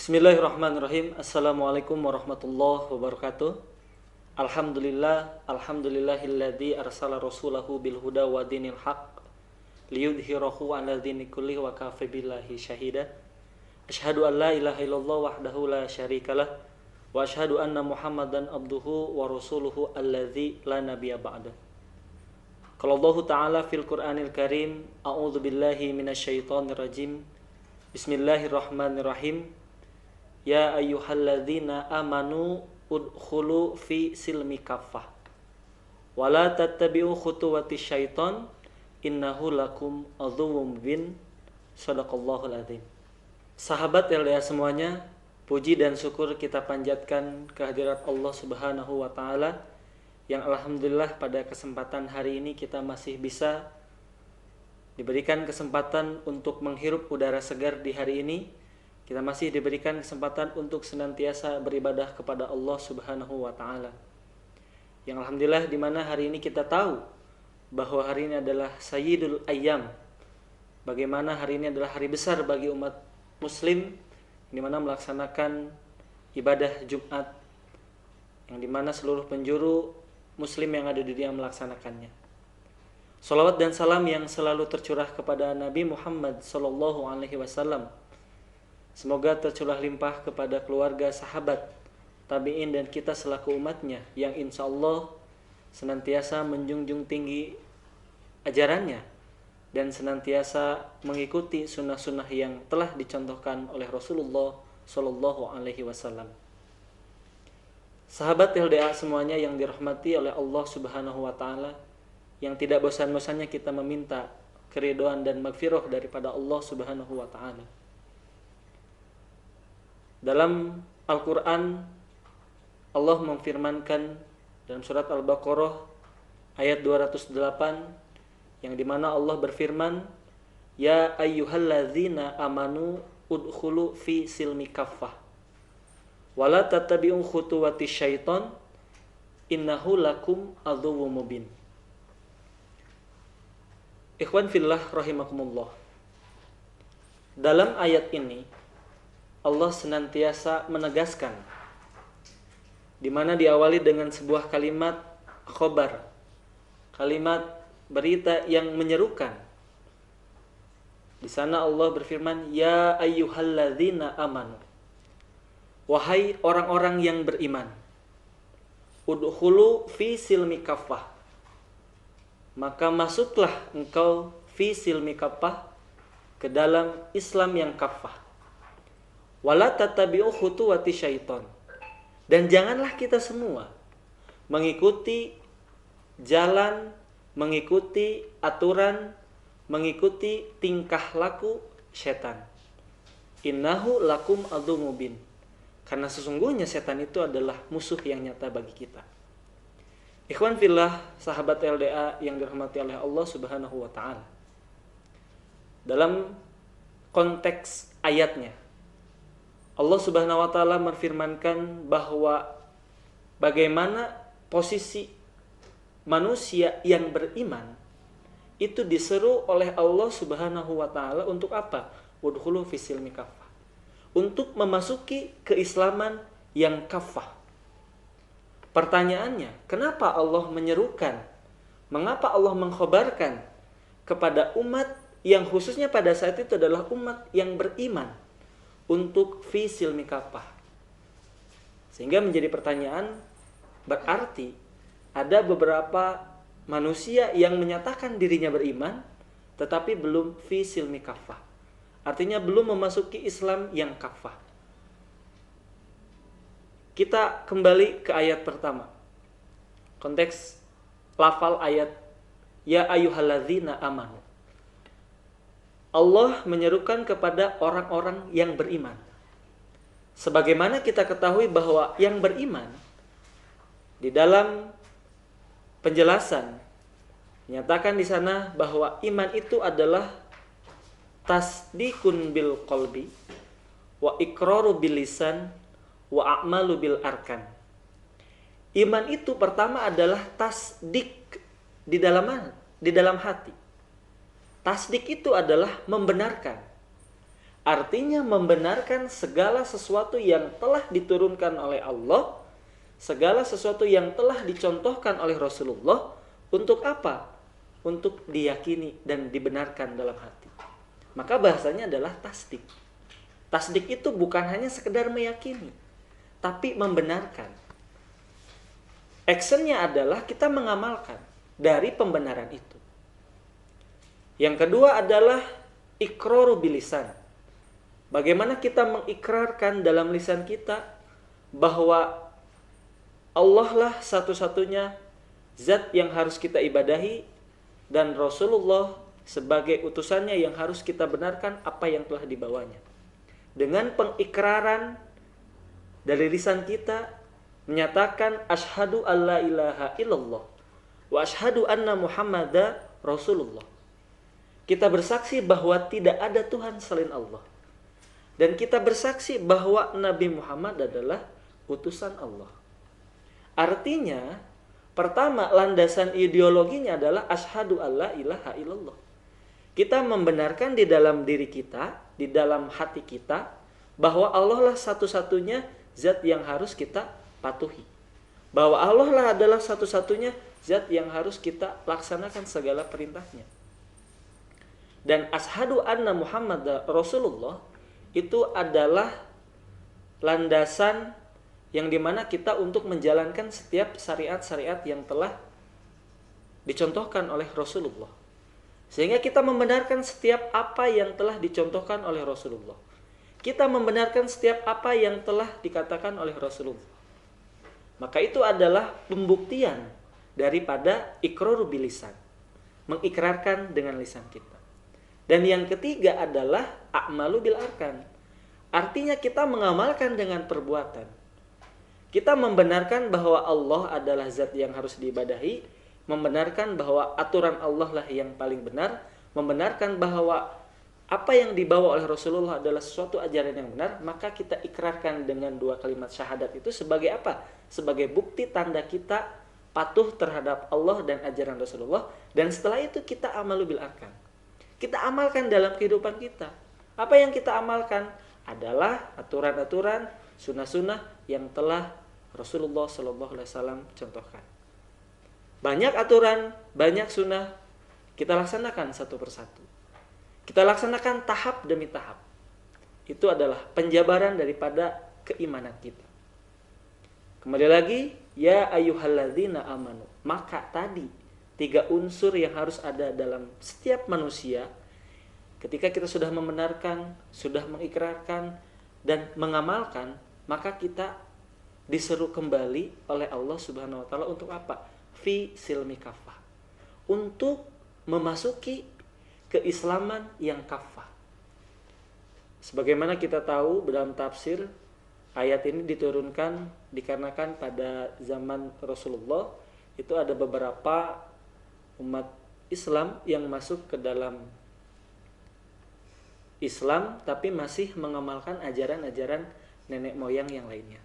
Bismillahirrahmanirrahim. Assalamualaikum warahmatullahi wabarakatuh. Alhamdulillahilladzi arsala rasulahu bil huda wa dinil haq liyudhhirahu 'ala dini kulli wa kafa billahi syahida. Asyhadu an la ilaha illallah wahdahu la syarikalah wa asyhadu anna Muhammadan abduhu wa rasuluhu alladzi la nabiyya ba'da. Qala Allah Ta'ala fil Qur'anil Karim, a'udzu billahi minasyaitonir rajim. Bismillahirrahmanirrahim. Ya ayyuhalladzina amanu udkhulu fi silmi kaffah wa la tattabi'u khutuwatis syaiton innahu lakum adzuwwum bin. Shadaqallahul adzim. Sahabat LDA semuanya, puji dan syukur kita panjatkan kehadirat Allah Subhanahu wa taala yang alhamdulillah pada kesempatan hari ini kita masih bisa diberikan kesempatan untuk menghirup udara segar di hari ini. Kita masih diberikan kesempatan untuk senantiasa beribadah kepada Allah Subhanahu wa taala. Yang alhamdulillah di mana hari ini kita tahu bahwa hari ini adalah Sayyidul Ayyam. Bagaimana hari ini adalah hari besar bagi umat muslim di mana melaksanakan ibadah Jumat, yang di mana seluruh penjuru muslim yang ada di dunia melaksanakannya. Salawat dan salam yang selalu tercurah kepada Nabi Muhammad sallallahu alaihi wasallam. Semoga tercurah limpah kepada keluarga, sahabat, tabi'in dan kita selaku umatnya yang insya Allah senantiasa menjunjung tinggi ajarannya dan senantiasa mengikuti sunnah-sunnah yang telah dicontohkan oleh Rasulullah Sallallahu Alaihi Wasallam. Sahabat LDA semuanya yang dirahmati oleh Allah Subhanahu Wa Taala, yang tidak bosan-bosannya kita meminta keridhaan dan magfirah daripada Allah Subhanahu Wa Taala. Dalam Al-Quran, Allah memfirmankan dalam surat Al-Baqarah ayat 208, yang dimana Allah berfirman, Ya ayyuhalladzina amanu udkhulu fi silmi kaffah wala tattabi'u khutuwatis syaiton innahu lakum adzuwwum mubin. Ikhwan fillah rahimakumullah. Dalam ayat ini Allah senantiasa menegaskan, di mana diawali dengan sebuah kalimat khobar, kalimat berita yang menyerukan. Di sana Allah berfirman, Ya ayyuhalladzina amanu, wahai orang-orang yang beriman, udkhulu fi silmi kaffah, maka masuklah engkau fi silmi kaffah, ke dalam Islam yang kaffah. Wala tattabi'u khutuwati syaiton, dan janganlah kita semua mengikuti jalan, mengikuti aturan, mengikuti tingkah laku setan. Innahu lakum adzuwwum mubin, karena sesungguhnya setan itu adalah musuh yang nyata bagi kita. Ikhwan fillah, sahabat LDA yang dirahmati oleh Allah Subhanahu wa taala. Dalam konteks ayatnya, Allah Subhanahu wa taala memfirmankan bahwa bagaimana posisi manusia yang beriman itu diseru oleh Allah Subhanahu wa taala untuk apa? Udkhulu fi silmi kaffah. Untuk memasuki keislaman yang kafah. Pertanyaannya, kenapa Allah menyerukan? Mengapa Allah mengkhabarkan kepada umat yang khususnya pada saat itu adalah umat yang beriman untuk fi silmi kaffah? Sehingga menjadi pertanyaan, berarti ada beberapa manusia yang menyatakan dirinya beriman tetapi belum fi silmi kaffah. Artinya belum memasuki Islam yang kaffah. Kita kembali ke ayat pertama. Konteks lafal ayat, Ya ayyuhalladzina amanu. Allah menyerukan kepada orang-orang yang beriman. Sebagaimana kita ketahui bahwa yang beriman di dalam penjelasan menyatakan di sana bahwa iman itu adalah tasdikun bil qalbi wa iqraru bil lisan wa a'malu bil arkan. Iman itu pertama adalah tasdik di dalam hati. Tasdik itu adalah membenarkan Artinya membenarkan segala sesuatu yang telah diturunkan oleh Allah, segala sesuatu yang telah dicontohkan oleh Rasulullah. Untuk apa? Untuk diyakini dan dibenarkan dalam hati. Maka bahasanya adalah tasdik. Tasdik itu bukan hanya sekedar meyakini, tapi membenarkan. Actionnya adalah kita mengamalkan dari pembenaran itu. Yang kedua adalah iqraru bilisan. Bagaimana kita mengikrarkan dalam lisan kita bahwa Allah lah satu-satunya zat yang harus kita ibadahi, dan Rasulullah sebagai utusannya yang harus kita benarkan apa yang telah dibawanya. Dengan pengikraran dari lisan kita menyatakan asyhadu alla ilaha illallah wa asyhadu anna muhammada rasulullah. Kita bersaksi bahwa tidak ada Tuhan selain Allah. Dan kita bersaksi bahwa Nabi Muhammad adalah utusan Allah. Artinya, pertama landasan ideologinya adalah asyhadu alla ilaha illallah. Kita membenarkan di dalam diri kita, di dalam hati kita, bahwa Allah lah satu-satunya zat yang harus kita patuhi. Bahwa Allah lah adalah satu-satunya zat yang harus kita laksanakan segala perintahnya. Dan asyhadu anna Muhammad Rasulullah itu adalah landasan yang dimana kita untuk menjalankan setiap syariat-syariat yang telah dicontohkan oleh Rasulullah. Sehingga kita membenarkan setiap apa yang telah dicontohkan oleh Rasulullah. Kita membenarkan setiap apa yang telah dikatakan oleh Rasulullah. Maka itu adalah pembuktian daripada iqraru bilisan, mengikrarkan dengan lisan kita. Dan yang ketiga adalah a'malu bil arkan. Artinya kita mengamalkan dengan perbuatan. Kita membenarkan bahwa Allah adalah zat yang harus diibadahi, membenarkan bahwa aturan Allah lah yang paling benar, membenarkan bahwa apa yang dibawa oleh Rasulullah adalah suatu ajaran yang benar, maka kita ikrarkan dengan dua kalimat syahadat itu sebagai apa? Sebagai bukti tanda kita patuh terhadap Allah dan ajaran Rasulullah. Dan setelah itu kita amalu bil arkan. Kita amalkan dalam kehidupan kita. Apa yang kita amalkan adalah aturan-aturan, sunnah-sunnah yang telah Rasulullah SAW contohkan. Banyak aturan, banyak sunnah, kita laksanakan satu persatu. Kita laksanakan tahap demi tahap. Itu adalah penjabaran daripada keimanan kita. Kembali lagi, ya ayyuhalladzina amanu. Maka tadi 3 unsur yang harus ada dalam setiap manusia ketika kita sudah membenarkan, sudah mengikrarkan dan mengamalkan, maka kita diseru kembali oleh Allah Subhanahu wa taala untuk apa? Fi silmi kafah. Untuk memasuki keislaman yang kafah. Sebagaimana kita tahu dalam tafsir, ayat ini diturunkan dikarenakan pada zaman Rasulullah itu ada beberapa umat Islam yang masuk ke dalam Islam tapi masih mengamalkan ajaran-ajaran nenek moyang yang lainnya.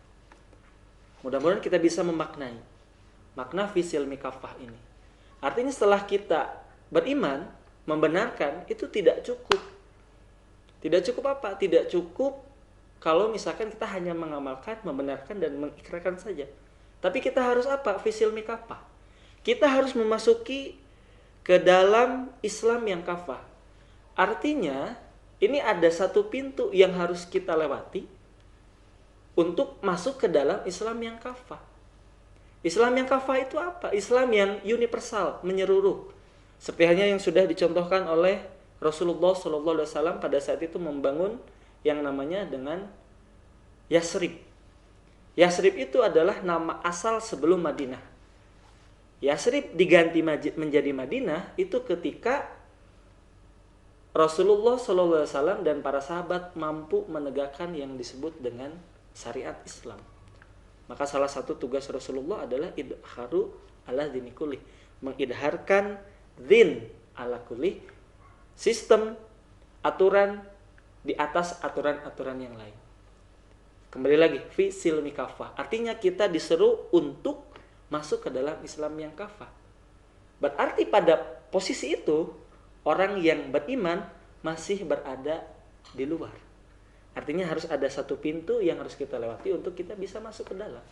Mudah-mudahan kita bisa memaknai makna fisil mikafah ini. Artinya setelah kita beriman, membenarkan, itu tidak cukup. Tidak cukup apa? Tidak cukup kalau misalkan kita hanya mengamalkan, membenarkan dan mengikrarkan saja. Tapi kita harus apa? Fisil mikafah. Kita harus memasuki ke dalam Islam yang kafah. Artinya, ini ada satu pintu yang harus kita lewati untuk masuk ke dalam Islam yang kafah. Islam yang kafah itu apa? Islam yang universal, menyeluruh. Seperti halnya yang sudah dicontohkan oleh Rasulullah SAW pada saat itu membangun yang namanya dengan Yasrib. Yasrib itu adalah nama asal sebelum Madinah. Yasrib diganti menjadi Madinah itu ketika Rasulullah SAW dan para sahabat mampu menegakkan yang disebut dengan syariat Islam. Maka salah satu tugas Rasulullah adalah idharu ala dini kulli, mengidharkan din ala kulli, sistem, aturan di atas aturan-aturan yang lain. Kembali lagi, fi silmi kafah. Artinya kita diseru untuk masuk ke dalam Islam yang kafah. Berarti pada posisi itu orang yang beriman masih berada di luar. Artinya harus ada satu pintu yang harus kita lewati untuk kita bisa masuk ke dalam.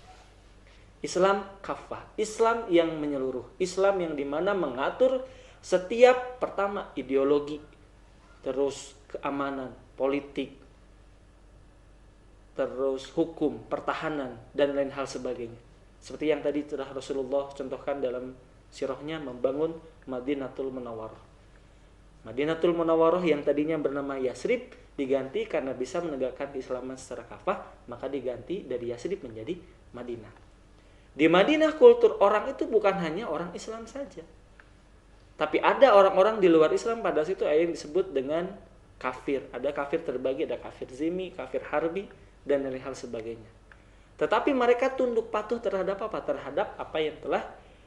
Islam kafah, Islam yang menyeluruh, Islam yang dimana mengatur setiap pertama ideologi, terus keamanan, politik, terus hukum, pertahanan, dan lain hal sebagainya. Seperti yang tadi telah Rasulullah contohkan dalam sirahnya membangun Madinatul Munawwarah. Madinatul Munawwarah yang tadinya bernama Yasrib diganti karena bisa menegakkan keislaman secara kafah, maka diganti dari Yasrib menjadi Madinah. Di Madinah kultur orang itu bukan hanya orang Islam saja, tapi ada orang-orang di luar Islam. Pada situ ada yang disebut dengan kafir. Ada kafir terbagi, ada kafir zimmi, kafir harbi, dan lain hal sebagainya. Tetapi mereka tunduk patuh terhadap apa? Terhadap apa yang telah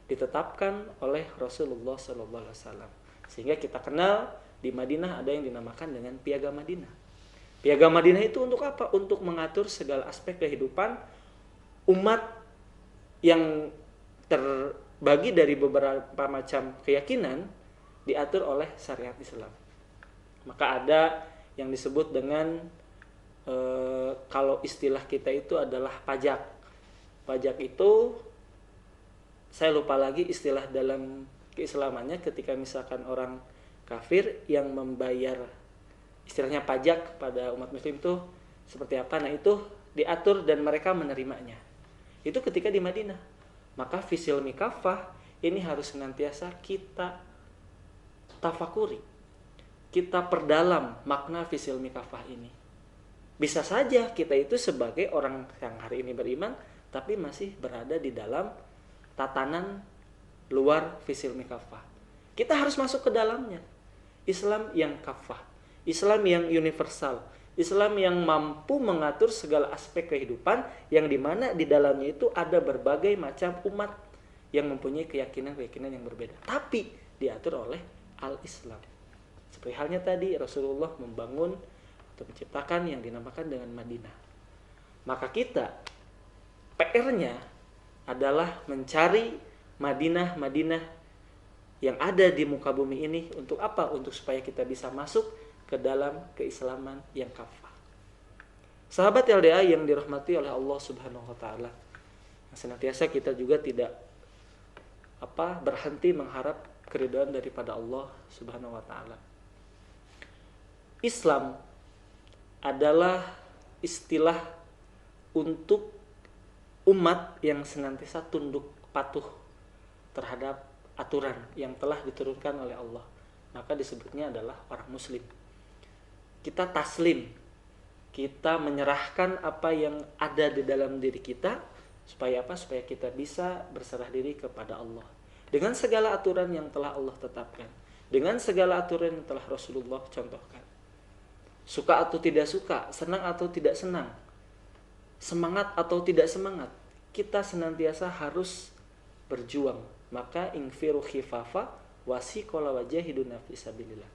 ditetapkan oleh Rasulullah SAW. Sehingga kita kenal di Madinah ada yang dinamakan dengan Piagam Madinah. Piagam Madinah itu untuk apa? Untuk mengatur segala aspek kehidupan umat yang terbagi dari beberapa macam keyakinan diatur oleh syariat Islam. Maka ada yang disebut dengan kalau istilah kita itu adalah pajak. Pajak itu saya lupa lagi istilah dalam keislamannya, ketika misalkan orang kafir yang membayar istilahnya pajak pada umat muslim itu seperti apa. Nah itu diatur dan mereka menerimanya. Itu ketika di Madinah. Maka fisil mikafah ini harus senantiasa kita tafakuri. Kita perdalam makna fisil mikafah ini. Bisa saja kita itu sebagai orang yang hari ini beriman tapi masih berada di dalam tatanan luar fisil mikafah. Kita harus masuk ke dalamnya. Islam yang kafah, Islam yang universal, Islam yang mampu mengatur segala aspek kehidupan, yang dimana di dalamnya itu ada berbagai macam umat yang mempunyai keyakinan-keyakinan yang berbeda, tapi diatur oleh al-Islam. Seperti halnya tadi Rasulullah membangun atau menciptakan yang dinamakan dengan Madinah. Maka kita PR-nya adalah mencari Madinah yang ada di muka bumi ini. Untuk apa? Untuk supaya kita bisa masuk ke dalam keislaman yang kafah. Sahabat LDA yang dirahmati oleh Allah Subhanahu wa taala, senantiasa kita juga tidak berhenti mengharap keridhaan daripada Allah Subhanahu wa taala. Islam adalah istilah untuk umat yang senantiasa tunduk patuh terhadap aturan yang telah diturunkan oleh Allah. Maka disebutnya adalah orang muslim. Kita taslim, kita menyerahkan apa yang ada di dalam diri kita, supaya apa? Supaya kita bisa berserah diri kepada Allah dengan segala aturan yang telah Allah tetapkan, dengan segala aturan yang telah Rasulullah contohkan. Suka atau tidak suka, senang atau tidak senang, semangat atau tidak semangat, kita senantiasa harus berjuang. Maka ingfiru khifafa wasiqala wajahiduna fisabilillah.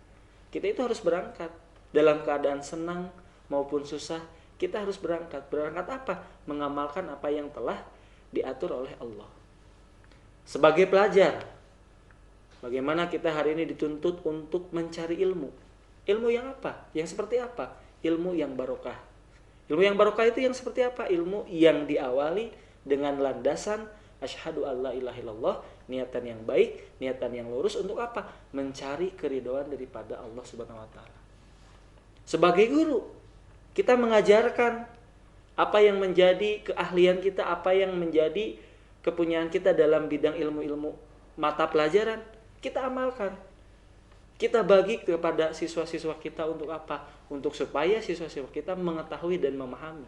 Kita itu harus berangkat dalam keadaan senang maupun susah. Kita harus berangkat. Berangkat apa? Mengamalkan apa yang telah diatur oleh Allah. Sebagai pelajar, bagaimana kita hari ini dituntut untuk mencari ilmu. Ilmu yang apa? Yang seperti apa? Ilmu yang barokah. Ilmu yang barokah itu yang seperti apa? Ilmu yang diawali dengan landasan asyhadu alla ilaha illallah, niatan yang baik, niatan yang lurus untuk apa? Mencari keridhaan daripada Allah Subhanahu wa taala. Sebagai guru, kita mengajarkan apa yang menjadi keahlian kita, apa yang menjadi kepunyaan kita dalam bidang ilmu-ilmu mata pelajaran, kita amalkan. Kita bagi kepada siswa-siswa kita untuk apa? Untuk supaya siswa-siswa kita mengetahui dan memahami.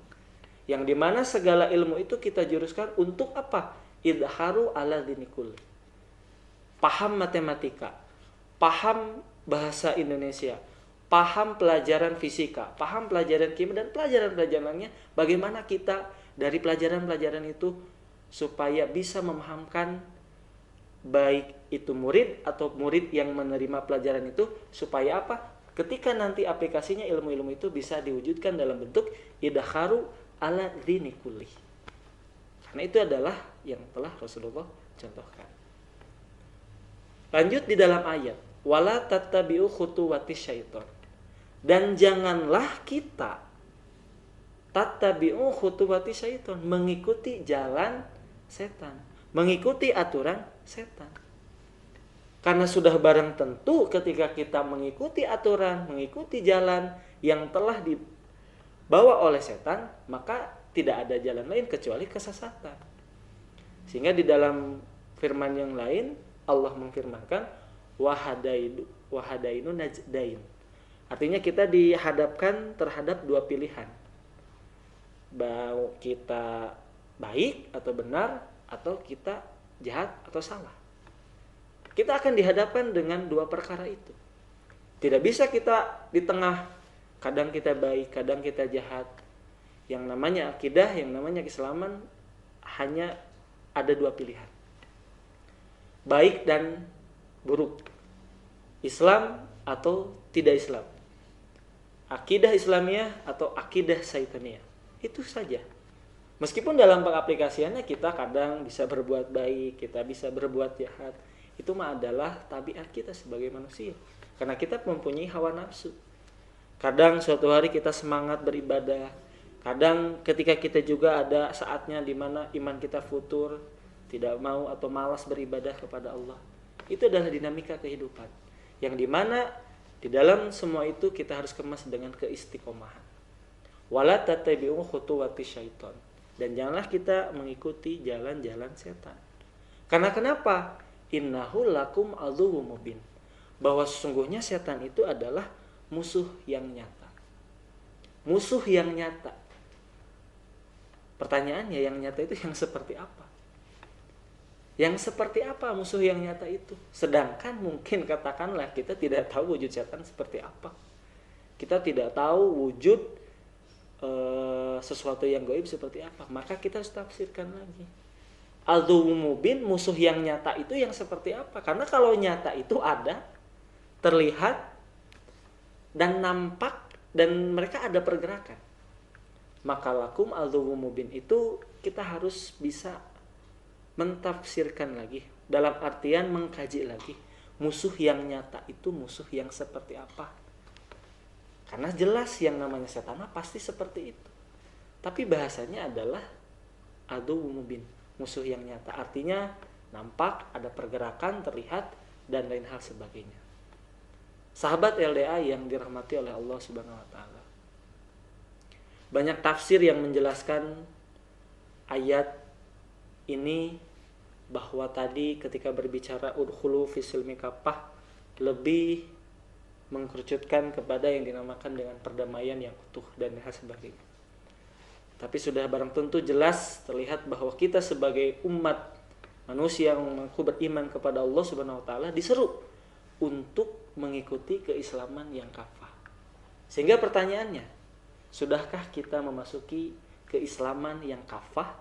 Yang dimana segala ilmu itu kita juruskan untuk apa? Idharu ala dinikul. Paham matematika, paham bahasa Indonesia, paham pelajaran fisika, paham pelajaran kimia, dan pelajaran-pelajaran lainnya. Bagaimana kita dari pelajaran-pelajaran itu supaya bisa memahamkan baik itu murid atau murid yang menerima pelajaran itu, supaya apa? Ketika nanti aplikasinya ilmu-ilmu itu bisa diwujudkan dalam bentuk idharu ala dinikul. Karena itu adalah yang telah Rasulullah contohkan. Lanjut di dalam ayat, wala tattabi'u khutuwatis syaiton. Dan janganlah kita tattabi'u khutuwati syaiton, mengikuti jalan setan, mengikuti aturan setan. Karena sudah barang tentu ketika kita mengikuti aturan, mengikuti jalan yang telah dibawa oleh setan, maka tidak ada jalan lain kecuali kesesatan. Sehingga di dalam firman yang lain Allah memfirmankan wahadainu najdain. Artinya kita dihadapkan terhadap dua pilihan. Mau kita baik atau benar, atau kita jahat atau salah. Kita akan dihadapkan dengan dua perkara itu. Tidak bisa kita di tengah, kadang kita baik, kadang kita jahat. Yang namanya akidah, yang namanya keislaman, hanya ada dua pilihan. Baik dan buruk. Islam atau tidak Islam. Akidah Islamiyah atau akidah Saitaniyah. Itu saja. Meskipun dalam pengaplikasiannya kita kadang bisa berbuat baik, kita bisa berbuat jahat. Itu mah adalah tabiat kita sebagai manusia. Karena kita mempunyai hawa nafsu. Kadang suatu hari kita semangat beribadah. Kadang ketika kita juga ada saatnya di mana iman kita futur, tidak mau atau malas beribadah kepada Allah. Itu adalah dinamika kehidupan. Yang dimana di dalam semua itu kita harus kemas dengan keistiqomahan. Wala tattabi'u khutuwati syaiton. Dan janganlah kita mengikuti jalan-jalan setan. Karena kenapa? Innahu lakum aduwwum mubin. Bahwa sesungguhnya setan itu adalah musuh yang nyata. Musuh yang nyata. Pertanyaannya, yang nyata itu yang seperti apa? Yang seperti apa musuh yang nyata itu? Sedangkan mungkin katakanlah kita tidak tahu wujud setan seperti apa. Kita tidak tahu wujud sesuatu yang gaib seperti apa. Maka kita harus tafsirkan lagi. Aduwwum mubin, musuh yang nyata itu yang seperti apa? Karena kalau nyata itu ada, terlihat, dan nampak, dan mereka ada pergerakan. Maka lakum aduwwum mubin itu kita harus bisa mentafsirkan lagi. Dalam artian mengkaji lagi. Musuh yang nyata itu musuh yang seperti apa? Karena jelas yang namanya setan pasti seperti itu. Tapi bahasanya adalah aduwwum mubin, musuh yang nyata. Artinya nampak, ada pergerakan, terlihat, dan lain hal sebagainya. Sahabat LDA yang dirahmati oleh Allah Subhanahu wa taala. Banyak tafsir yang menjelaskan ayat ini, bahwa tadi ketika berbicara udkhulu fi silmi kaffah lebih mengkerucutkan kepada yang dinamakan dengan perdamaian yang utuh dan hal sebagainya. Tapi sudah barang tentu jelas terlihat bahwa kita sebagai umat manusia yang mengaku beriman kepada Allah Subhanahu wa taala diseru untuk mengikuti keislaman yang kafah. Sehingga pertanyaannya, sudahkah kita memasuki keislaman yang kafah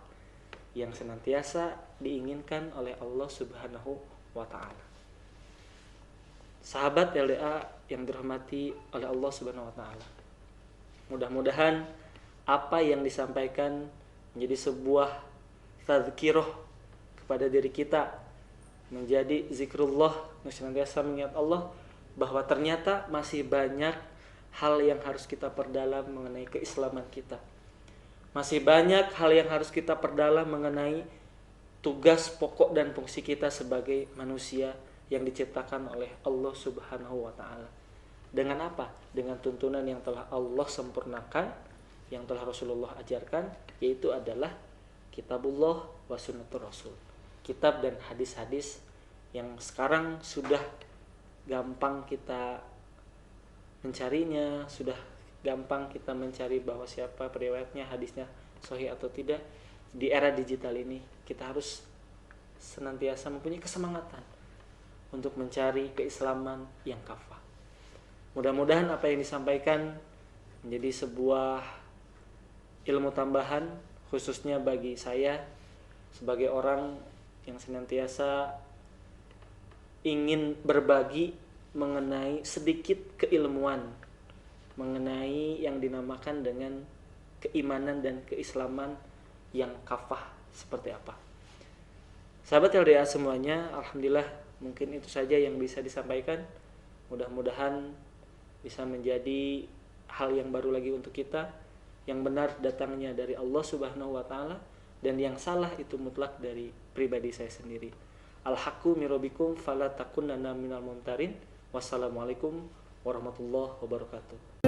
yang senantiasa diinginkan oleh Allah Subhanahu wa taala? Sahabat LDA yang dirahmati oleh Allah Subhanahu wa taala. Mudah-mudahan apa yang disampaikan menjadi sebuah tazkirah kepada diri kita, menjadi zikrullah, senantiasa mengingat Allah, bahwa ternyata masih banyak hal yang harus kita perdalam mengenai keislaman kita. Masih banyak hal yang harus kita perdalam mengenai tugas pokok dan fungsi kita sebagai manusia yang diciptakan oleh Allah Subhanahu wa taala. Dengan apa? Dengan tuntunan yang telah Allah sempurnakan, yang telah Rasulullah ajarkan, yaitu adalah kitabullah wa sunnatur rasul. Kitab dan hadis-hadis yang sekarang sudah gampang kita mencarinya, sudah gampang kita mencari bahwa siapa periwayatnya, hadisnya sahih atau tidak. Di era digital ini kita harus senantiasa mempunyai kesemangatan untuk mencari keislaman yang kafah. Mudah-mudahan apa yang disampaikan menjadi sebuah ilmu tambahan, khususnya bagi saya sebagai orang yang senantiasa ingin berbagi mengenai sedikit keilmuan mengenai yang dinamakan dengan keimanan dan keislaman yang kafah seperti apa. Sahabat LDA semuanya, alhamdulillah mungkin itu saja yang bisa disampaikan. Mudah-mudahan bisa menjadi hal yang baru lagi untuk kita, yang benar datangnya dari Allah Subhanahu wa taala, dan yang salah itu mutlak dari pribadi saya sendiri. Al-haqqu min rabbikum fala takunanna minal mumtarin. Wassalamualaikum warahmatullahi wabarakatuh.